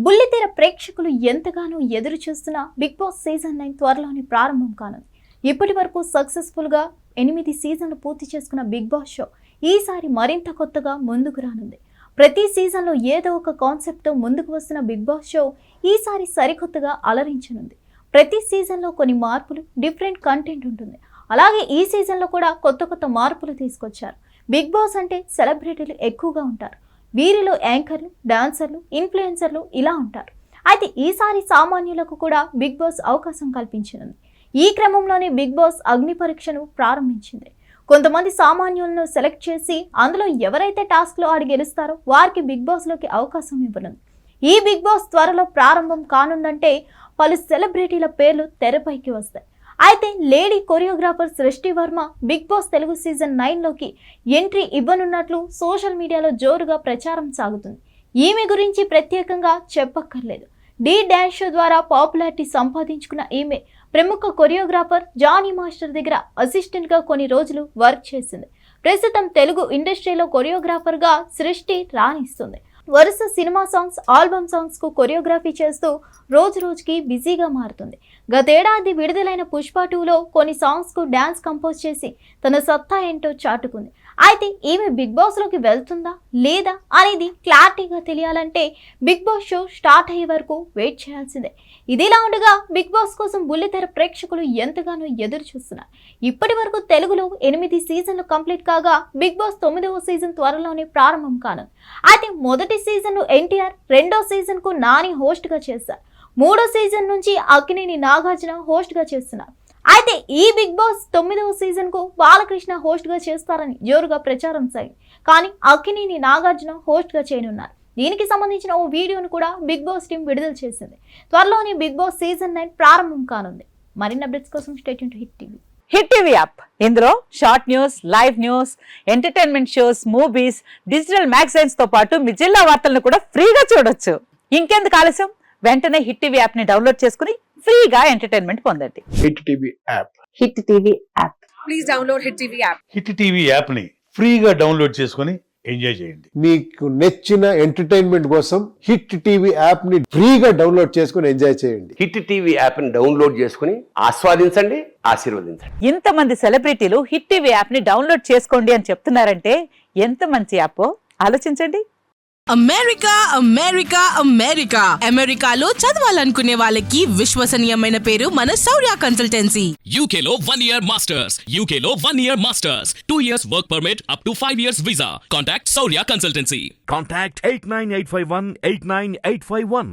బుల్లితెర ప్రేక్షకులు ఎంతగానో ఎదురు చూస్తున్న బిగ్ బాస్ సీజన్ 9 త్వరలోనే ప్రారంభం కానుంది. ఇప్పటి వరకు సక్సెస్ఫుల్గా 8 సీజన్లు పూర్తి చేసుకున్న బిగ్ బాస్ షో ఈసారి మరింత కొత్తగా ముందుకు రానుంది. ప్రతి సీజన్లో ఏదో ఒక కాన్సెప్ట్తో ముందుకు వస్తున్న బిగ్ బాస్ షో ఈసారి సరికొత్తగా అలరించనుంది. ప్రతి సీజన్లో కొన్ని మార్పులు, డిఫరెంట్ కంటెంట్ ఉంటుంది. అలాగే ఈ సీజన్లో కూడా కొత్త మార్పులు తీసుకొచ్చారు. బిగ్ బాస్ అంటే సెలబ్రిటీలు ఎక్కువగా ఉంటారు. వీరిలో యాంకర్లు, డాన్సర్లు, ఇన్ఫ్లుయెన్సర్లు ఇలా ఉంటారు. అయితే ఈసారి సామాన్యులకు కూడా బిగ్ బాస్ అవకాశం కల్పించనుంది. ఈ క్రమంలోనే బిగ్ బాస్ అగ్ని పరీక్షను ప్రారంభించింది. కొంతమంది సామాన్యులను సెలెక్ట్ చేసి అందులో ఎవరైతే టాస్క్లో ఆడి గెలుస్తారో వారికి బిగ్ బాస్లోకి అవకాశం ఇవ్వనుంది. ఈ బిగ్ బాస్ త్వరలో ప్రారంభం కానుందంటే పలు సెలబ్రిటీల పేర్లు తెరపైకి వస్తాయి. అయితే lady choreographer Srishti Varma Bigg Boss Telugu season 9లోకి ఎంట్రీ ఇవ్వనున్నట్లు సోషల్ మీడియాలో జోరుగా ప్రచారం సాగుతుంది. ఈమె గురించి ప్రత్యేకంగా చెప్పక్కర్లేదు. డి డాన్స్ షో ద్వారా పాపులారిటీ సంపాదించుకున్న ఈమె ప్రముఖ కొరియోగ్రాఫర్ జానీ మాస్టర్ దగ్గర అసిస్టెంట్గా కొన్ని రోజులు వర్క్ చేసింది. ప్రస్తుతం తెలుగు ఇండస్ట్రీలో కొరియోగ్రాఫర్గా సృష్టి రాణిస్తుంది. వరుస సినిమా సాంగ్స్, ఆల్బమ్ సాంగ్స్ కు కొరియోగ్రఫీ చేస్తూ రోజుకి బిజీగా మారుతుంది. గతేడాది విడుదలైన పుష్ప 2లో కొన్ని సాంగ్స్ కు డాన్స్ కంపోజ్ చేసి తన సత్తా ఏంటో చాటుకుంది. అయితే ఈమె బిగ్ బాస్ లోకి వెళ్తుందా లేదా అనేది క్లారిటీగా తెలియాలంటే బిగ్ బాస్ షో స్టార్ట్ అయ్యే వరకు వెయిట్ చేయాల్సిందే. ఇదిలా ఉండగా బిగ్ బాస్ కోసం బుల్లితెర ప్రేక్షకులు ఎంతగానో ఎదురు చూస్తున్నారు. ఇప్పటి వరకు తెలుగులో 8 సీజన్లు కంప్లీట్ కాగా బిగ్ బాస్ 9వ సీజన్ త్వరలోనే ప్రారంభం కానుంది. అయితే మొదటి సీజన్ ఎన్టీఆర్, రెండో సీజన్ కు నాని హోస్ట్ గా చేశారు. మూడో సీజన్ నుంచి అక్కినేని నాగార్జున హోస్ట్ గా చేస్తున్నారు. అయితే ఈ బిగ్ బాస్ 9వ సీజన్ కు బాలకృష్ణ హోస్ట్ గా చేస్తారని జోరుగా ప్రచారం సాగింది. కానీ అక్కినేని నాగార్జున హోస్ట్ గా చేయనున్నారు. దీనికి సంబంధించిన ఓ వీడియోను కూడా బిగ్ బాస్ టీం విడుదల చేసింది. త్వరలోనే బిగ్ బాస్ సీజన్ 9 ప్రారంభం కానుంది. మరిన్ని అప్డేట్స్ కోసం stay tune to hit TV. Hit TV app, ఇందులో short news, live news, entertainment shows, movies, digital magazines తో పాటు మీ జిల్లా వార్తలను కూడా ఫ్రీగా చూడొచ్చు. ఇంకెందుకు ఆలస్యం, వెంటనే హిట్ టీవీ యాప్ ని డౌన్లోడ్ చేసుకుని ఫ్రీగా ఎంటర్టైన్మెంట్ పొందండి. Hit TV app. Hit TV app. Please download hit TV app. Hit TV app ని ఫ్రీగా డౌన్లోడ్ చేసుకొని ఎంజాయ్ చేయండి. మీకు నచ్చిన ఎంటర్టైన్మెంట్ కోసం హిట్ టీవీ యాప్ ని ఫ్రీగా డౌన్లోడ్ చేసుకొని ఎంజాయ్ చేయండి. హిట్ టీవీ యాప్ ని డౌన్లోడ్ చేసుకుని ఆస్వాదించండి, ఆశీర్వదించండి. ఇంతమంది సెలబ్రిటీలు హిట్ టీవీ యాప్ ని డౌన్లోడ్ చేసుకోండి అని చెప్తున్నారంటే ఎంత మంచి యాప్ ఆలోచించండి. అమెరికా అమెరికా అమెరికా అమెరికాలో చదవాలనుకునే వాళ్ళకి విశ్వసనీయమైన పేరు మన శౌర్య కన్సల్టెన్సీ. UK లో 1 year masters. UK లో 1 year masters. 2 years work permit up to 5 years visa. Contact Saurya Consultancy. Contact 89851 89851.